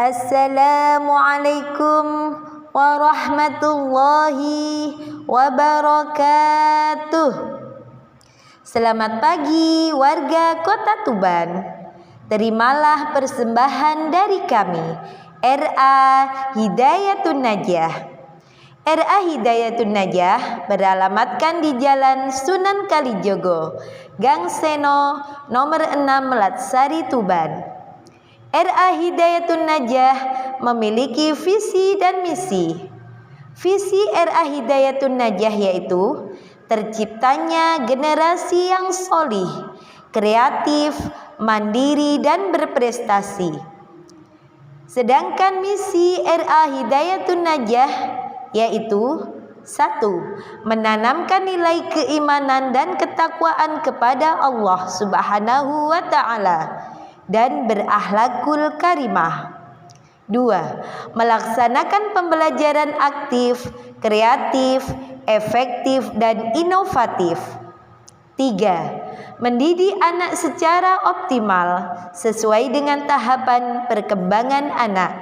Assalamualaikum warahmatullahi wabarakatuh. Selamat pagi warga Kota Tuban. Terimalah persembahan dari kami, RA Hidayatun Najah. RA Hidayatun Najah beralamatkan di Jalan Sunan Kalijogo, Gang Seno, nomor 6 Melatsari, Tuban. RA Hidayatun Najah memiliki visi dan misi. Visi RA Hidayatun Najah yaitu terciptanya generasi yang solih, kreatif, mandiri, dan berprestasi. Sedangkan misi RA Hidayatun Najah yaitu 1. Menanamkan nilai keimanan dan ketakwaan kepada Allah Subhanahu wa Ta'ala dan berakhlakul karimah. 2. Melaksanakan pembelajaran aktif, kreatif, efektif, dan inovatif. 3. Mendidik anak secara optimal sesuai dengan tahapan perkembangan anak.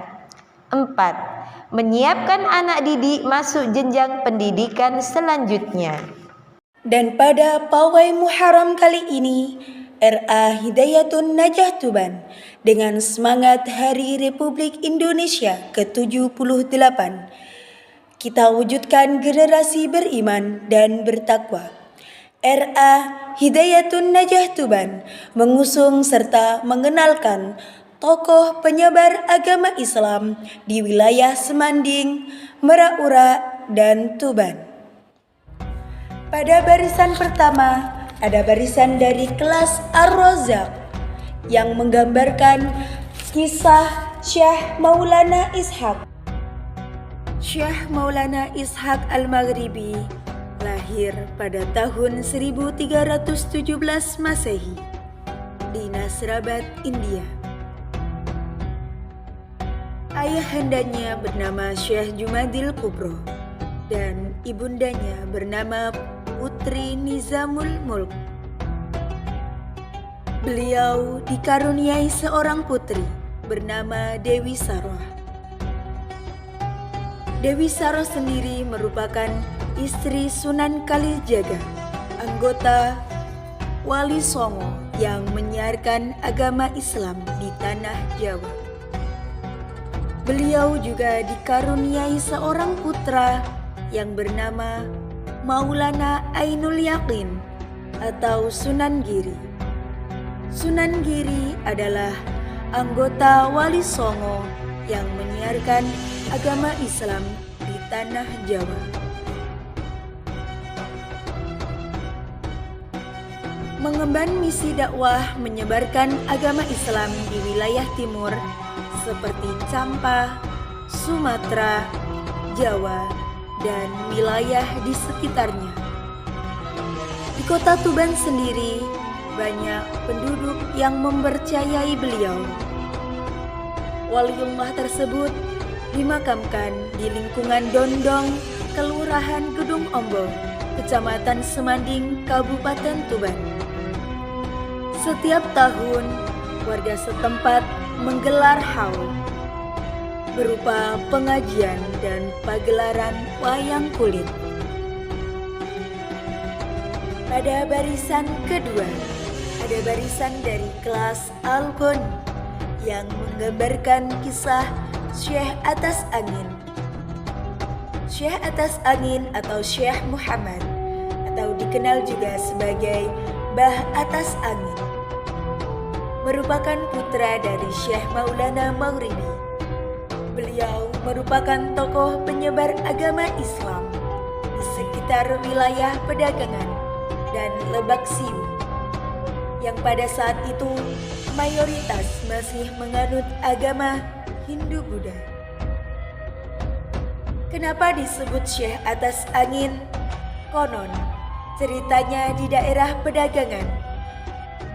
4. Menyiapkan anak didik masuk jenjang pendidikan selanjutnya. Dan pada pawai Muharram kali ini, RA Hidayatun Najah Tuban dengan semangat Hari Republik Indonesia ke-78, kita wujudkan generasi beriman dan bertakwa. RA Hidayatun Najah Tuban mengusung serta mengenalkan tokoh penyebar agama Islam di wilayah Semanding, Meraura, dan Tuban. Pada barisan pertama ada barisan dari kelas Ar-Razak yang menggambarkan kisah Syekh Maulana Ishaq. Syekh Maulana Ishaq Al-Maghribi lahir pada tahun 1317 Masehi di Nasrabad, India. Ayahandanya bernama Syekh Jumadil Kubro dan ibundanya bernama Putri Nizamul Mulk. Beliau dikaruniai seorang putri bernama Dewi Saroh. Dewi Saroh sendiri merupakan istri Sunan Kalijaga, anggota Wali Songo yang menyiarkan agama Islam di tanah Jawa. Beliau juga dikaruniai seorang putra yang bernama Maulana Ainul Yakin atau Sunan Giri. Sunan Giri adalah anggota Wali Songo yang menyiarkan agama Islam di tanah Jawa. Mengemban misi dakwah menyebarkan agama Islam di wilayah timur seperti Campa, Sumatera, Jawa, dan wilayah di sekitarnya. Di Kota Tuban sendiri banyak penduduk yang mempercayai beliau. Waliullah tersebut dimakamkan di lingkungan Dondong, Kelurahan Gedung Ombo, Kecamatan Semanding, Kabupaten Tuban. Setiap tahun warga setempat menggelar haul berupa pengajian dan pagelaran wayang kulit. Pada barisan kedua, ada barisan dari kelas Al-Ghani yang menggambarkan kisah Syekh Atas Angin. Syekh Atas Angin atau Syekh Muhammad atau dikenal juga sebagai Bah Atas Angin merupakan putra dari Syekh Maulana Maghribi. Beliau merupakan tokoh penyebar agama Islam di sekitar wilayah Pedagangan dan Lebak Siu, yang pada saat itu mayoritas masih menganut agama Hindu-Buddha. Kenapa disebut Syekh Atas Angin? Konon, ceritanya di daerah Pedagangan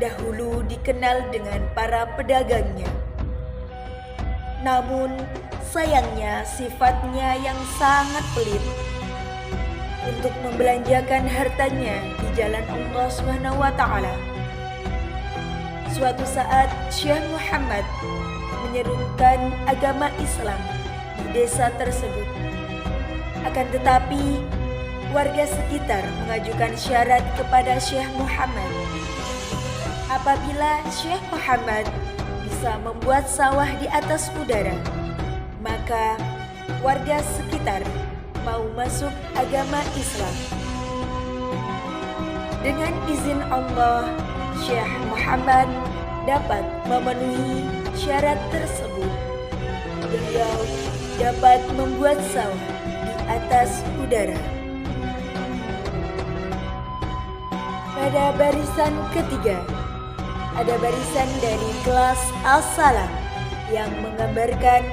dahulu dikenal dengan para pedagangnya. Namun sayangnya sifatnya yang sangat pelit untuk membelanjakan hartanya di jalan Allah SWT. Suatu saat Syekh Muhammad menyerukan agama Islam di desa tersebut. Akan tetapi, warga sekitar mengajukan syarat kepada Syekh Muhammad. Apabila Syekh Muhammad bisa membuat sawah di atas udara, maka warga sekitar mau masuk agama Islam. Dengan izin Allah, Syekh Muhammad dapat memenuhi syarat tersebut. Beliau dapat membuat sawah di atas udara. Pada barisan ketiga, ada barisan dari kelas Al-Salam yang menggambarkan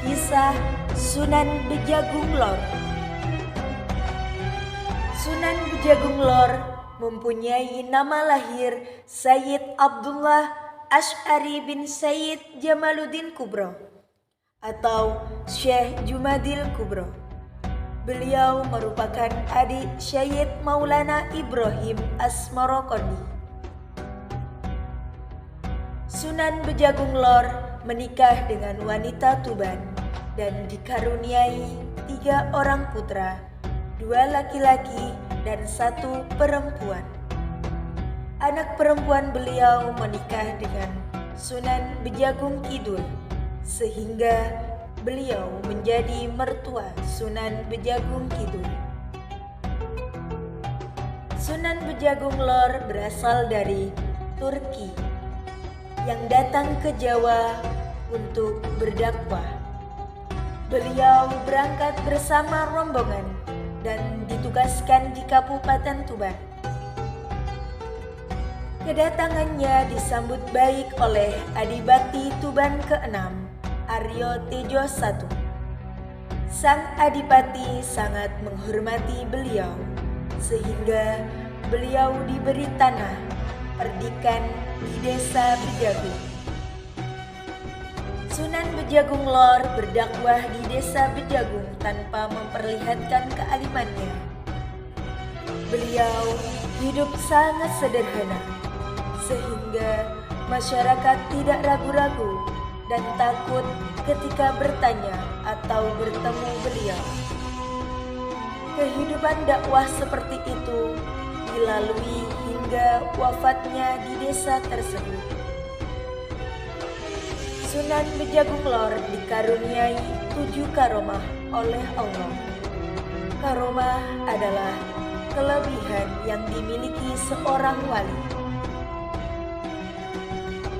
kisah Sunan Bejagung Lor. Sunan Bejagung Lor mempunyai nama lahir Sayyid Abdullah Asy'ari bin Sayyid Jamaluddin Kubro atau Syekh Jumadil Kubro. Beliau merupakan adik Syed Maulana Ibrahim Asmarokondi. Sunan Bejagung Lor menikah dengan wanita Tuban dan dikaruniai 3 orang putra, 2 laki-laki dan 1 perempuan. Anak perempuan beliau menikah dengan Sunan Bejagung Kidul, sehingga beliau menjadi mertua Sunan Bejagung Kidul. Sunan Bejagung Lor berasal dari Turki yang datang ke Jawa untuk berdakwah. Beliau berangkat bersama rombongan dan ditugaskan di Kabupaten Tuban. Kedatangannya disambut baik oleh Adipati Tuban ke-6, Aryo Tejo I. Sang Adipati sangat menghormati beliau, sehingga beliau diberi tanah perdikan di desa Bejagung. Sunan Bejagung Lor berdakwah di desa Bejagung tanpa memperlihatkan kealimannya. Beliau hidup sangat sederhana, sehingga masyarakat tidak ragu-ragu dan takut ketika bertanya atau bertemu beliau. Kehidupan dakwah seperti itu dilalui hingga wafatnya di desa tersebut. Sunan Bejagung Lor dikaruniai 7 karomah oleh Allah. Karomah adalah kelebihan yang dimiliki seorang wali.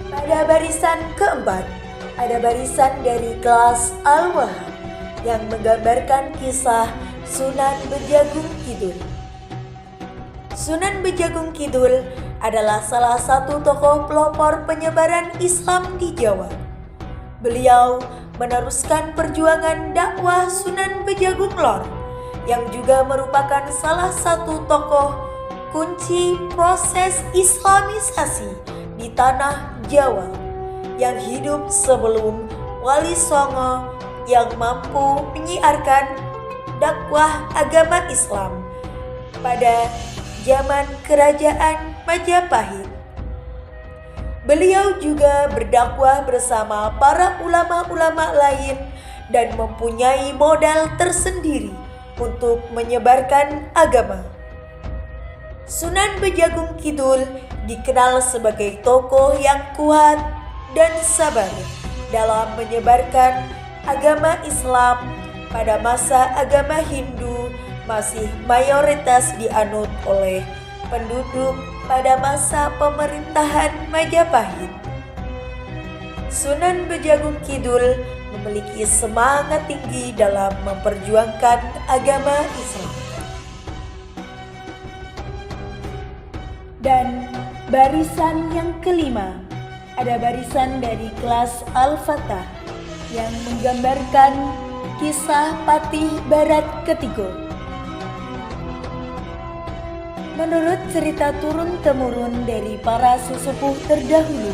Pada barisan keempat, ada barisan dari kelas Al-Wahab yang menggambarkan kisah Sunan Bejagung Kidul. Sunan Bejagung Kidul adalah salah satu tokoh pelopor penyebaran Islam di Jawa. Beliau meneruskan perjuangan dakwah Sunan Bejagung Lor yang juga merupakan salah satu tokoh kunci proses Islamisasi di tanah Jawa yang hidup sebelum Wali Songo yang mampu menyiarkan dakwah agama Islam pada zaman Kerajaan Majapahit. Beliau juga berdakwah bersama para ulama-ulama lain dan mempunyai modal tersendiri untuk menyebarkan agama. Sunan Bejagung Kidul dikenal sebagai tokoh yang kuat dan sabar dalam menyebarkan agama Islam pada masa agama Hindu masih mayoritas dianut oleh penduduk pada masa pemerintahan Majapahit. Sunan Bejagung Kidul memiliki semangat tinggi dalam memperjuangkan agama Islam. Dan barisan yang kelima, ada barisan dari kelas Al-Fatah yang menggambarkan kisah Patih Barat Ketigo. Menurut cerita turun-temurun dari para sesepuh terdahulu,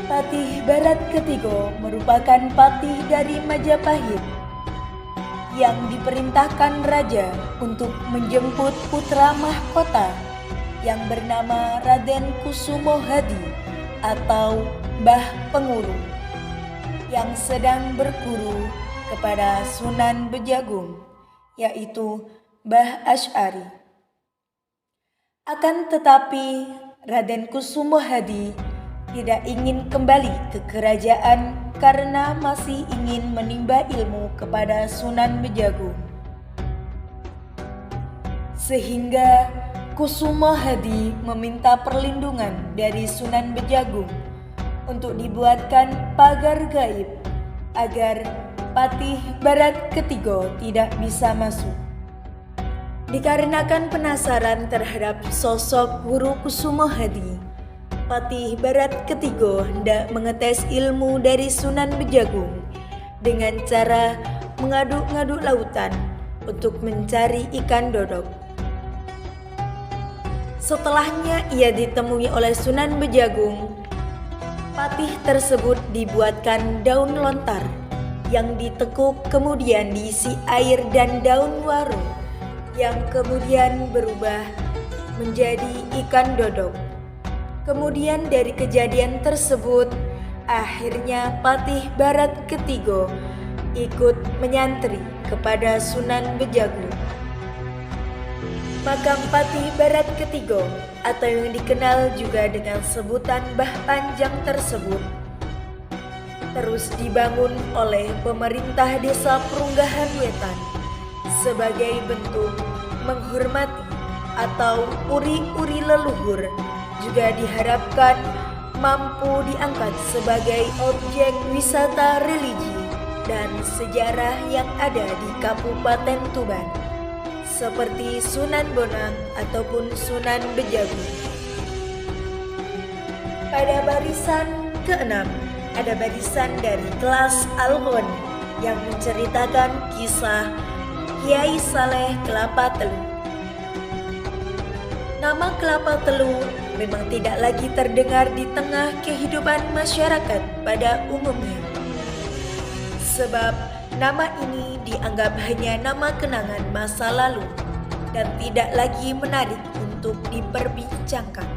Patih Barat Ketigo merupakan patih dari Majapahit yang diperintahkan raja untuk menjemput putra mahkota yang bernama Raden Kusumo Hadi atau Mbah Pengulu. yang sedang berguru kepada Sunan Bejagung, yaitu Mbah Asy'ari. Akan tetapi Raden Kusumo Hadi tidak ingin kembali ke kerajaan karena masih ingin menimba ilmu kepada Sunan Bejagung. Sehingga Kusumo Hadi meminta perlindungan dari Sunan Bejagung untuk dibuatkan pagar gaib agar Patih Barat ketiga tidak bisa masuk. Dikarenakan penasaran terhadap sosok Guru Kusumo Hadi, Patih Barat ketiga hendak mengetes ilmu dari Sunan Bejagung dengan cara mengaduk-ngaduk lautan untuk mencari ikan dodok. Setelahnya ia ditemui oleh Sunan Bejagung, patih tersebut dibuatkan daun lontar yang ditekuk kemudian diisi air dan daun waru yang kemudian berubah menjadi ikan dodok. Kemudian dari kejadian tersebut, akhirnya Patih Barat ketiga ikut menyantri kepada Sunan Bejagung. Makam Patih Barat ketiga atau yang dikenal juga dengan sebutan Mbah Panjang tersebut terus dibangun oleh pemerintah Desa Perunggahan Wetan sebagai bentuk menghormati atau uri-uri leluhur, juga diharapkan mampu diangkat sebagai objek wisata religi dan sejarah yang ada di Kabupaten Tuban, seperti Sunan Bonang ataupun Sunan Bejagung. Pada barisan ke-6 ada barisan dari kelas Al-Ghani yang menceritakan kisah Kiai Saleh Kelapa Telu. Nama Kelapa Telu memang tidak lagi terdengar di tengah kehidupan masyarakat pada umumnya, sebab nama ini dianggap hanya nama kenangan masa lalu dan tidak lagi menarik untuk diperbincangkan.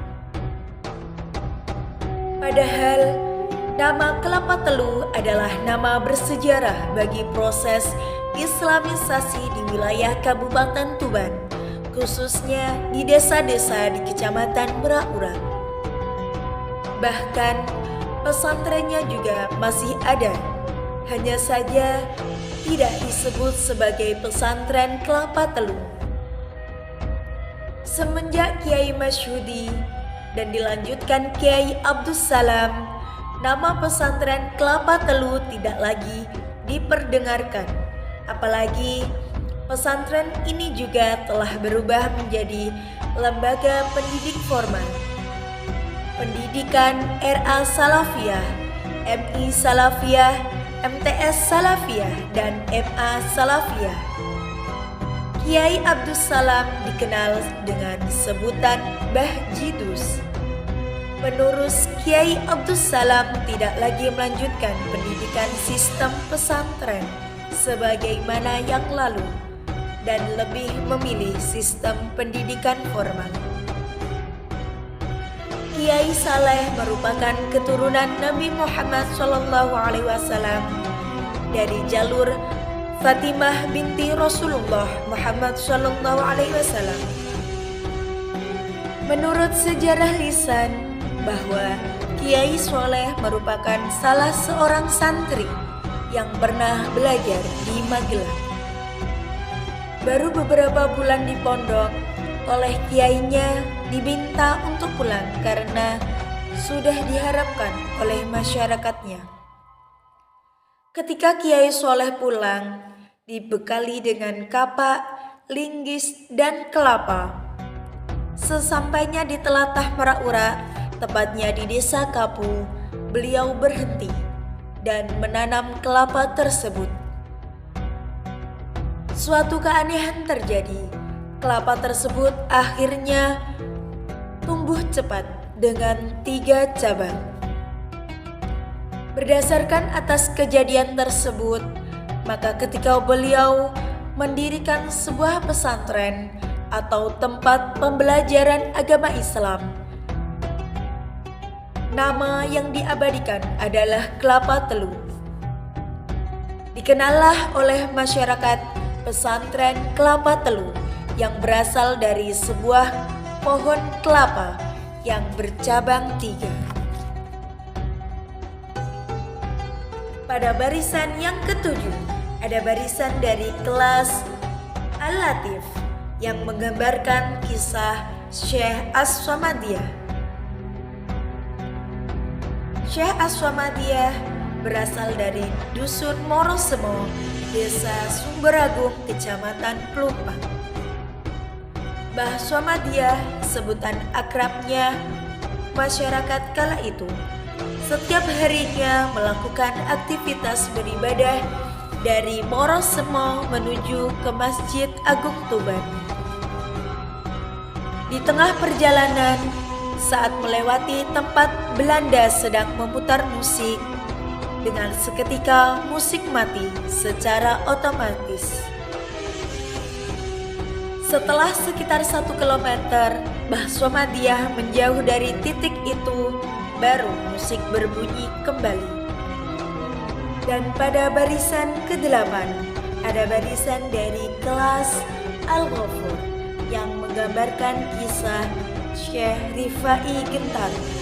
Padahal nama Kelapa Telu adalah nama bersejarah bagi proses Islamisasi di wilayah Kabupaten Tuban, khususnya di desa-desa di Kecamatan Merak-Urak. Bahkan pesantrennya juga masih ada, hanya saja tidak disebut sebagai pesantren Kelapa Telu. Semenjak Kiai Masyhudi dan dilanjutkan Kiai Abdus Salam, nama pesantren Kelapa Telu tidak lagi diperdengarkan. Apalagi pesantren ini juga telah berubah menjadi lembaga pendidik formal. Pendidikan RA Salafiyah, MI Salafiyah, MTS Salafiyah, dan MA Salafiyah. Kiai Abdus Salam dikenal dengan sebutan Mbah Jidus. Penerus Kiai Abdus Salam tidak lagi melanjutkan pendidikan sistem pesantren sebagaimana yang lalu dan lebih memilih sistem pendidikan formal. Kiai Saleh merupakan keturunan Nabi Muhammad SAW dari jalur Fatimah binti Rasulullah Muhammad SAW. Menurut sejarah lisan, bahwa Kiai Saleh merupakan salah seorang santri yang pernah belajar di Magelang. Baru beberapa bulan di pondok, oleh kiainya diminta untuk pulang karena sudah diharapkan oleh masyarakatnya. Ketika Kiai Saleh pulang, dibekali dengan kapak, linggis, dan kelapa. Sesampainya di telatah Merak-Urak, tepatnya di desa Kapu, beliau berhenti dan menanam kelapa tersebut. Suatu keanehan terjadi. Kelapa tersebut akhirnya tumbuh cepat dengan 3 cabang. Berdasarkan atas kejadian tersebut, maka ketika beliau mendirikan sebuah pesantren atau tempat pembelajaran agama Islam, nama yang diabadikan adalah Kelapa Telu. Dikenallah oleh masyarakat pesantren Kelapa Telu yang berasal dari sebuah pohon kelapa yang bercabang 3. Pada barisan yang ketujuh, ada barisan dari kelas Al-Latif yang menggambarkan kisah Syekh As-Samadiyah. Syekh As-Samadiyah berasal dari Dusun Morosemo, Desa Sumberagung, Kecamatan Pelumpang. Mbah Samadiyah, sebutan akrabnya masyarakat kala itu, setiap harinya melakukan aktivitas beribadah dari Morosemo menuju ke Masjid Agung Tuban. Di tengah perjalanan, saat melewati tempat Belanda sedang memutar musik, dengan seketika musik mati secara otomatis. Setelah sekitar 1 kilometer, Mbah Samadiyah menjauh dari titik itu, baru musik berbunyi kembali. Dan pada barisan ke-8, ada barisan dari kelas Al-Ghafur yang menggambarkan kisah Syekh Rifai Gentaru.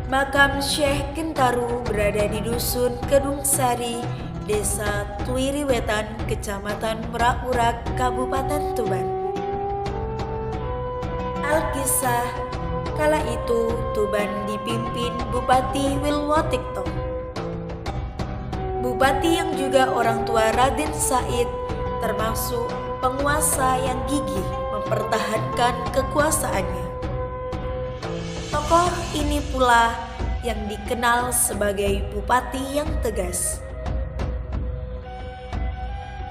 Makam Syekh Gentaru berada di Dusun Kedung Sari, Desa Tuiri Wetan, Kecamatan Merak-Urak, Kabupaten Tuban. Alkisah, kala itu Tuban dipimpin Bupati Wilwotikto. Bupati yang juga orang tua Raden Said, termasuk penguasa yang gigih mempertahankan kekuasaannya. Tokoh ini pula yang dikenal sebagai bupati yang tegas.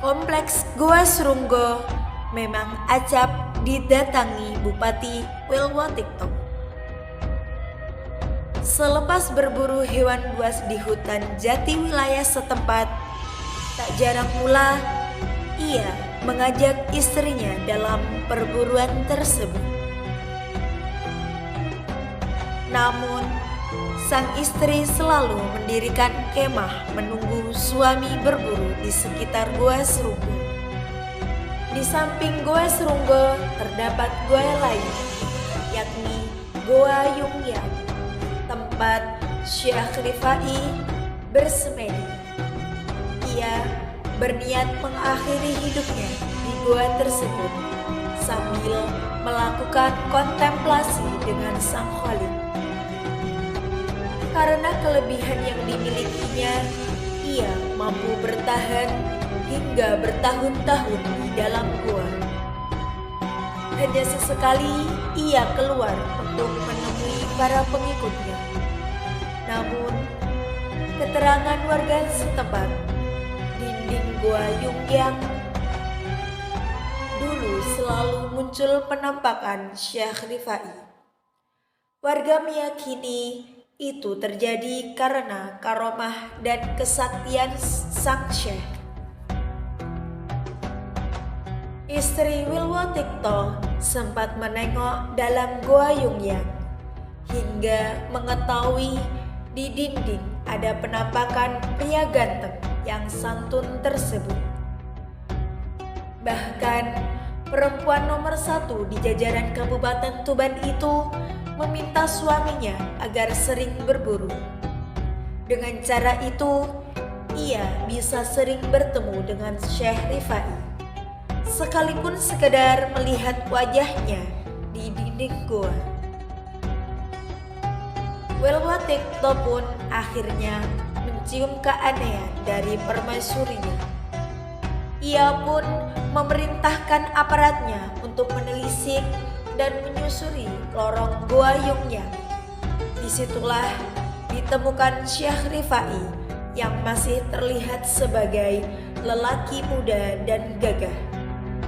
Kompleks Goa Serunggo memang acap didatangi Bupati Wilwotikto. Selepas berburu hewan buas di hutan jati wilayah setempat, tak jarang pula ia mengajak istrinya dalam perburuan tersebut. Namun, sang istri selalu mendirikan kemah menunggu suami berburu di sekitar Goa Serunggo. Di samping Goa Serunggo terdapat goa lain, yakni Goa Yungyang, tempat Syekh Rifai bersemedi. Ia berniat mengakhiri hidupnya di goa tersebut sambil melakukan kontemplasi dengan Sang Khalid. Karena kelebihan yang dimilikinya, ia mampu bertahan hingga bertahun-tahun di dalam gua. Hanya sesekali ia keluar untuk menemui para pengikutnya. Namun, keterangan warga setempat, dinding Goa Yungyang dulu selalu muncul penampakan Syekh Rifai. Warga meyakini itu terjadi karena karomah dan kesaktian sang Syekh. Istri Wilwotikto sempat menengok dalam Goa Yungyang hingga mengetahui di dinding ada penampakan pria ganteng yang santun tersebut. Bahkan perempuan nomor 1 di jajaran Kabupaten Tuban itu meminta suaminya agar sering berburu. Dengan cara itu, ia bisa sering bertemu dengan Syekh Rifai, sekalipun sekedar melihat wajahnya di dinding goa. Wilwotikto pun akhirnya mencium keanehan dari permaisurinya. Ia pun memerintahkan aparatnya untuk menelisik dan menyusuri lorong Goa Yungyang. Disitulah ditemukan Syekh Rifai yang masih terlihat sebagai lelaki muda dan gagah.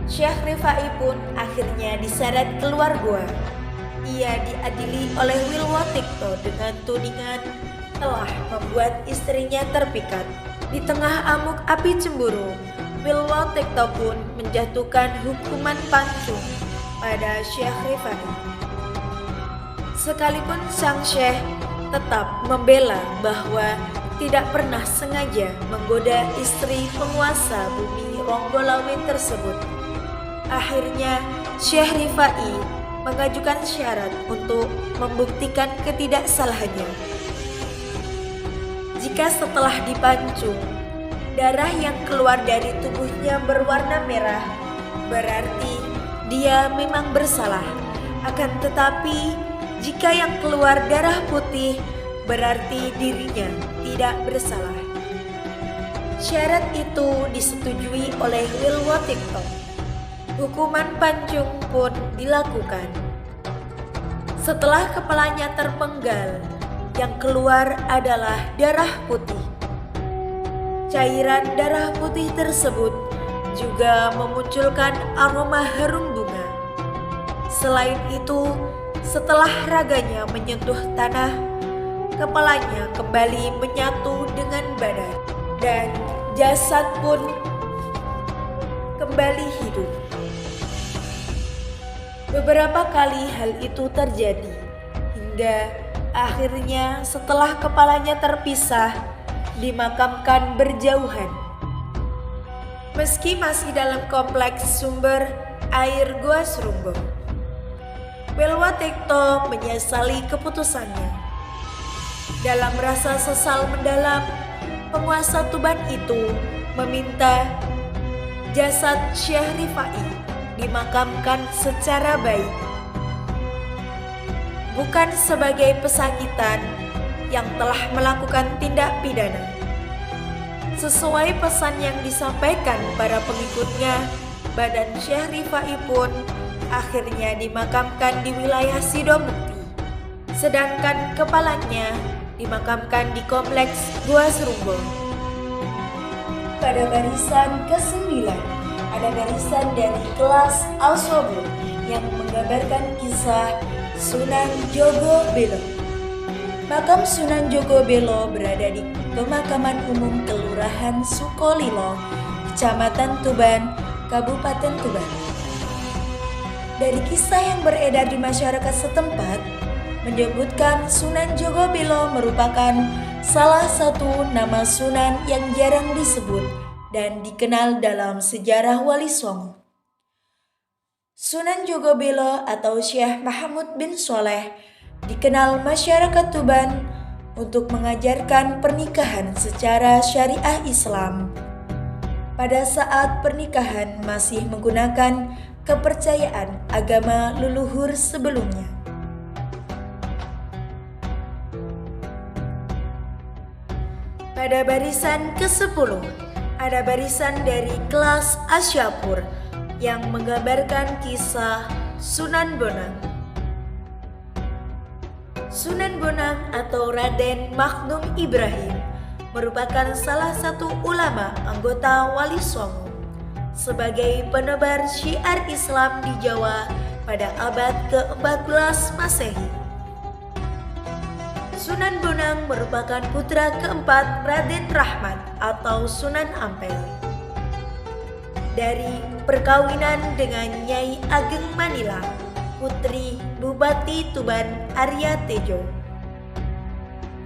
Syekh Rifai pun akhirnya diseret keluar goa. Ia diadili oleh Wilwotikto dengan tudingan telah membuat istrinya terpikat. Di tengah amuk api cemburu, Wilwotikto pun menjatuhkan hukuman pancung pada Syekh Rifai. Sekalipun sang Syekh tetap membela bahwa tidak pernah sengaja menggoda istri penguasa bumi Ronggolawe tersebut. Akhirnya Syekh Rifai mengajukan syarat untuk membuktikan ketidaksalahannya. Jika setelah dipancung, darah yang keluar dari tubuhnya berwarna merah, berarti dia memang bersalah. Akan tetapi, jika yang keluar darah putih, berarti dirinya tidak bersalah. Syarat itu disetujui oleh Wilwatikto. Hukuman pancung pun dilakukan. Setelah kepalanya terpenggal, yang keluar adalah darah putih. Cairan darah putih tersebut juga memunculkan aroma harum bunga. Selain itu, setelah raganya menyentuh tanah, kepalanya kembali menyatu dengan badan dan jasad pun kembali hidup. Beberapa kali hal itu terjadi hingga akhirnya setelah kepalanya terpisah, dimakamkan berjauhan. Meski masih dalam kompleks sumber air Gua Srunggo, Wilwatikto menyesali keputusannya. Dalam rasa sesal mendalam, penguasa Tuban itu meminta jasad Syekh Rifai dimakamkan secara baik, bukan sebagai pesakitan yang telah melakukan tindak pidana. Sesuai pesan yang disampaikan para pengikutnya, badan Syekh Rifai pun akhirnya dimakamkan di wilayah Sidomukti, sedangkan kepalanya dimakamkan di kompleks Gua Srunggo. Pada barisan ke-9 ada barisan dari kelas Al-Sobur yang menggambarkan kisah Sunan Jogo Belo. Makam Sunan Jogo Belo berada di pemakaman umum Kelurahan Sukolilo, Kecamatan Tuban, Kabupaten Tuban. Dari kisah yang beredar di masyarakat setempat, menyebutkan Sunan Jogo Belo merupakan salah satu nama Sunan yang jarang disebut dan dikenal dalam sejarah Wali Songo. Sunan Jogo Belo atau Syekh Mahmud bin Soleh dikenal masyarakat Tuban untuk mengajarkan pernikahan secara syariah Islam. Pada saat pernikahan masih menggunakan kepercayaan agama leluhur sebelumnya. Pada barisan ke-10 ada barisan dari kelas Asyapur yang menggambarkan kisah Sunan Bonang. Sunan Bonang atau Raden Makhdum Ibrahim merupakan salah satu ulama anggota Wali Songo sebagai penebar syiar Islam di Jawa pada abad ke-14 Masehi. Sunan Bonang merupakan putra keempat Raden Rahmat atau Sunan Ampel. Dari perkawinan dengan Nyai Ageng Manila, putri Bupati Tuban Arya Tejo.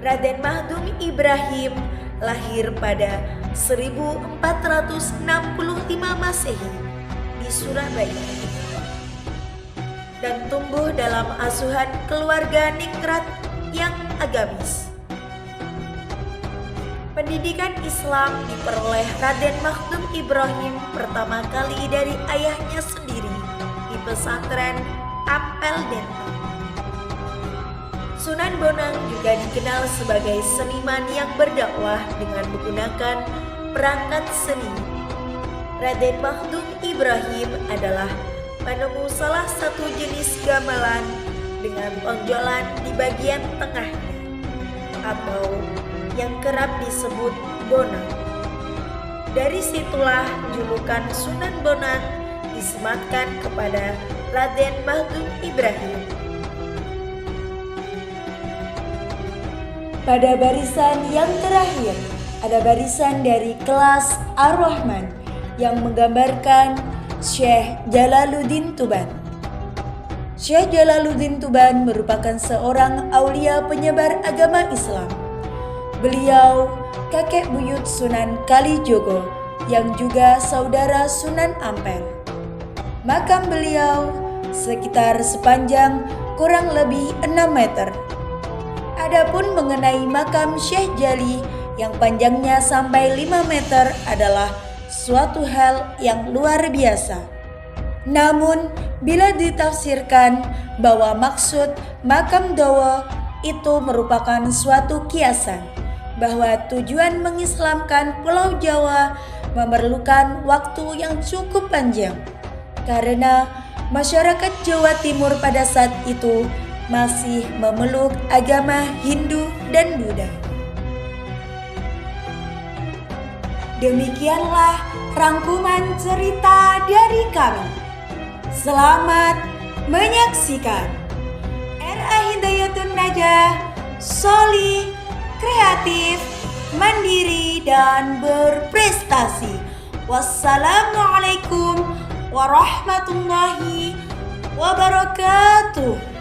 Raden Makhdum Ibrahim lahir pada 1465 Masehi di Surabaya dan tumbuh dalam asuhan keluarga ningrat yang agamis. Pendidikan Islam diperoleh Raden Makhdum Ibrahim pertama kali dari ayahnya sendiri di pesantren Ampel Denta. Sunan Bonang juga dikenal sebagai seniman yang berdakwah dengan menggunakan perangkat seni. Raden Makhdum Ibrahim adalah penemu salah satu jenis gamelan dengan tonjolan di bagian tengahnya atau yang kerap disebut bonang. Dari situlah julukan Sunan Bonang disematkan kepada Raden Makhdum Ibrahim. Pada barisan yang terakhir ada barisan dari kelas Ar-Rahman yang menggambarkan Syekh Jalaluddin Tuban. Syekh Jalaluddin Tuban merupakan seorang aulia penyebar agama Islam. Beliau kakek buyut Sunan Kalijogo yang juga saudara Sunan Ampel. Makam beliau sekitar sepanjang kurang lebih 6 meter. Adapun mengenai makam Syekh Jali yang panjangnya sampai 5 meter adalah suatu hal yang luar biasa. Namun, bila ditafsirkan bahwa maksud makam Dawa itu merupakan suatu kiasan, bahwa tujuan mengislamkan Pulau Jawa memerlukan waktu yang cukup panjang, karena masyarakat Jawa Timur pada saat itu masih memeluk agama Hindu dan Buddha. Demikianlah rangkuman cerita dari kami. Selamat menyaksikan. RA Hidayatun Najah, solih, kreatif, mandiri, dan berprestasi. Wassalamualaikum warahmatullahi wabarakatuh.